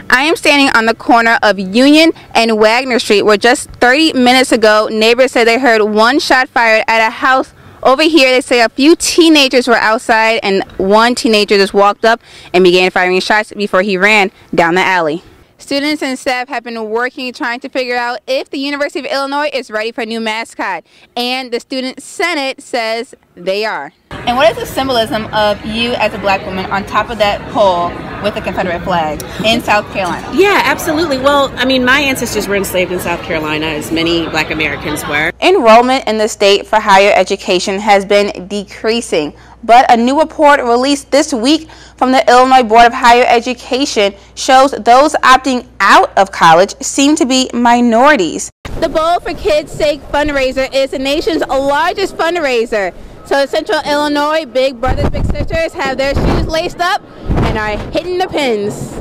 I am standing on the corner of Union and Wagner Street, where just 30 minutes ago, neighbors said they heard one shot fired at a house. Over here, they say a few teenagers were outside, and one teenager just walked up and began firing shots before he ran down the alley. Students and staff have been working trying to figure out if the University of Illinois is ready for a new mascot, and the Student Senate says they are. And what is the symbolism of you as a black woman on top of that pole with the Confederate flag in South Carolina? Yeah, absolutely. Well, I mean, my ancestors were enslaved in South Carolina, as many black Americans were. Enrollment in the state for higher education has been decreasing, but a new report released this week from the Illinois Board of Higher Education shows those opting out of college seem to be minorities. The Bowl for Kids' Sake fundraiser is the nation's largest fundraiser. So Central Illinois Big Brothers Big Sisters have their shoes laced up and are hitting the pins.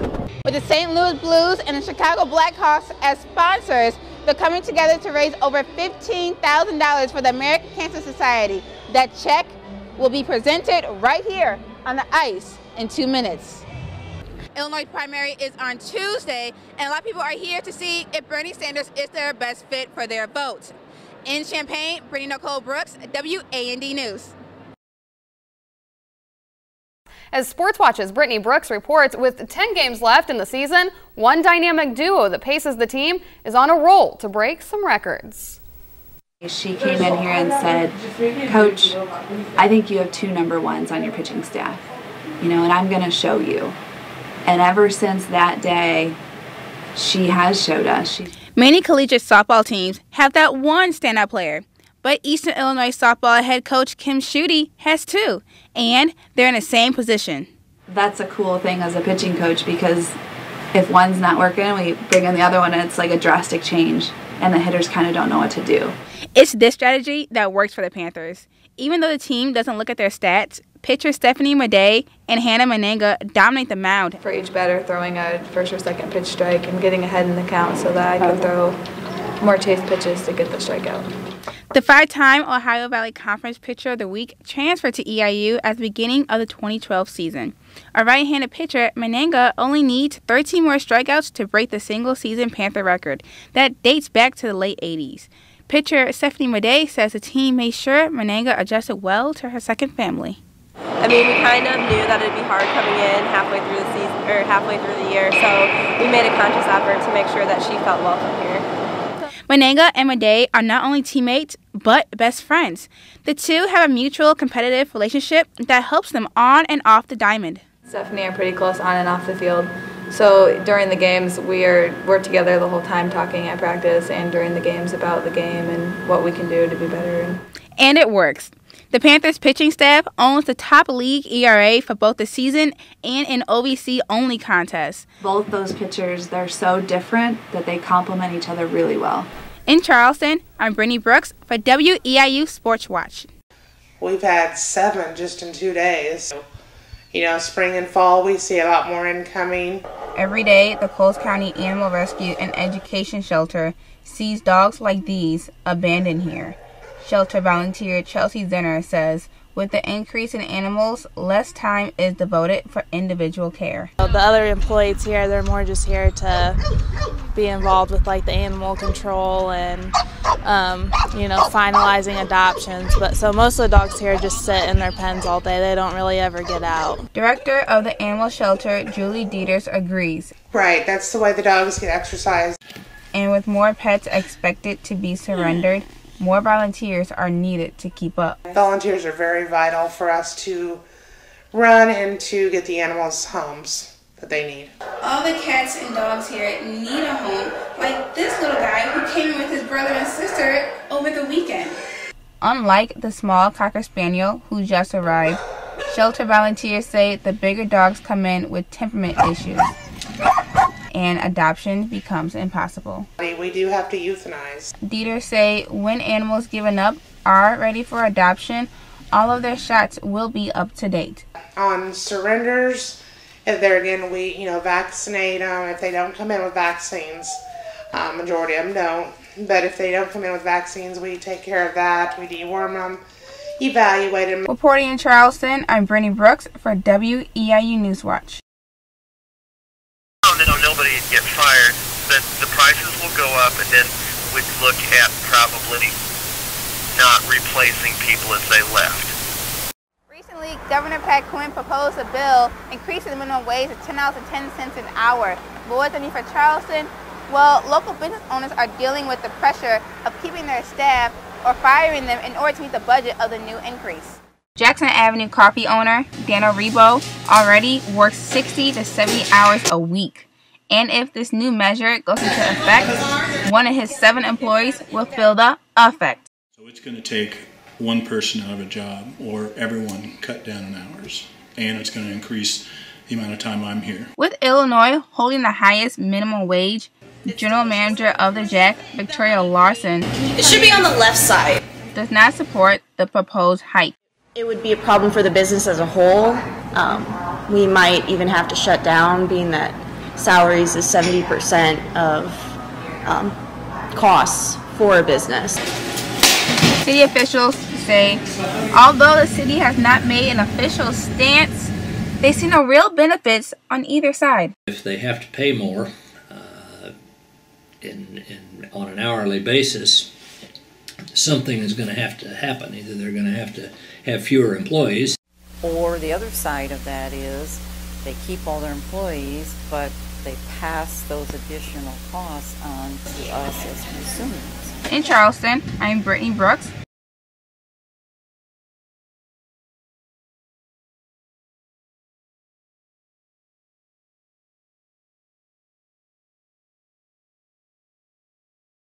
With the St. Louis Blues and the Chicago Blackhawks as sponsors, they're coming together to raise over $15,000 for the American Cancer Society. That check will be presented right here on the ice in 2 minutes. Illinois primary is on Tuesday, and a lot of people are here to see if Bernie Sanders is their best fit for their vote. In Champaign, Brittany Nicole Brooks, WAND News. As Sports Watch's Brittany Brooks reports, with 10 games left in the season, one dynamic duo that paces the team is on a roll to break some records. She came in here and said, "Coach, I think you have 2 number ones on your pitching staff, and I'm going to show you." And ever since that day, she has showed us. Many collegiate softball teams have that one standout player, but Eastern Illinois softball head coach Kim Schutte has 2, and they're in the same position. That's a cool thing as a pitching coach, because if one's not working, we bring in the other one, and it's like a drastic change, and the hitters kind of don't know what to do. It's this strategy that works for the Panthers. Even though the team doesn't look at their stats, pitcher Stephanie Madej and Hannah Menenga dominate the mound. For each batter, throwing a first or second pitch strike and getting ahead in the count so that I could throw more chase pitches to get the strikeout. The 5-time Ohio Valley Conference Pitcher of the Week transferred to EIU at the beginning of the 2012 season. A right-handed pitcher, Menenga only needs 13 more strikeouts to break the single-season Panther record that dates back to the late 80s. Pitcher Stephanie Madej says the team made sure Menenga adjusted well to her second family. I mean, we kind of knew that it'd be hard coming in halfway through the season or halfway through the year, so we made a conscious effort to make sure that she felt welcome here. Menenga and Madej are not only teammates, but best friends. The two have a mutual competitive relationship that helps them on and off the diamond. Stephanie are pretty close on and off the field, so during the games we're together the whole time talking at practice and during the games about the game and what we can do to be better. And it works. The Panthers pitching staff owns the top league ERA for both the season and in OVC-only contests. Both those pitchers, they're so different that they complement each other really well. In Charleston, I'm Brittany Brooks for WEIU Sports Watch. We've had 7 just in 2 days. Spring and fall, we see a lot more incoming. Every day, the Coles County Animal Rescue and Education Shelter sees dogs like these abandoned here. Shelter volunteer Chelsea Zenner says, with the increase in animals, less time is devoted for individual care. The other employees here, they're more just here to be involved with the animal control and finalizing adoptions. But so most of the dogs here just sit in their pens all day. They don't really ever get out. Director of the animal shelter, Julie Dieters, agrees. Right, that's the way the dogs get exercise. And with more pets expected to be surrendered, more volunteers are needed to keep up. Volunteers are very vital for us to run and to get the animals homes that they need. All the cats and dogs here need a home, like this little guy who came in with his brother and sister over the weekend. Unlike the small Cocker Spaniel who just arrived, shelter volunteers say the bigger dogs come in with temperament issues, and adoption becomes impossible. We do have to euthanize. Dieters say when animals given up are ready for adoption, all of their shots will be up to date. On surrenders, if they're again, we vaccinate them. If they don't come in with vaccines, majority of them don't. But if they don't come in with vaccines, we take care of that. We deworm them, evaluate them. Reporting in Charleston, I'm Brittany Brooks for WEIU Newswatch. No. nobody would get fired, then the prices will go up, and then we'd look at probably not replacing people as they left. Recently, Governor Pat Quinn proposed a bill increasing the minimum wage to $10.10 an hour. But what does that mean for Charleston? Well, local business owners are dealing with the pressure of keeping their staff or firing them in order to meet the budget of the new increase. Jackson Avenue coffee owner Daniel Rebo already works 60 to 70 hours a week. And if this new measure goes into effect, one of his 7 employees will feel the effect. So it's going to take one person out of a job or everyone cut down on hours. And it's going to increase the amount of time I'm here. With Illinois holding the highest minimum wage, General Manager of the Jack, Victoria Larson, it should be on the left side, does not support the proposed hike. It would be a problem for the business as a whole. We might even have to shut down, being that salaries is 70% of costs for a business. City officials say, although the city has not made an official stance, they see no real benefits on either side. If they have to pay more on an hourly basis, something is going to have to happen. Either they're going to have fewer employees. Or the other side of that is they keep all their employees, but they pass those additional costs on to us as consumers. In Charleston, I'm Brittany Brooks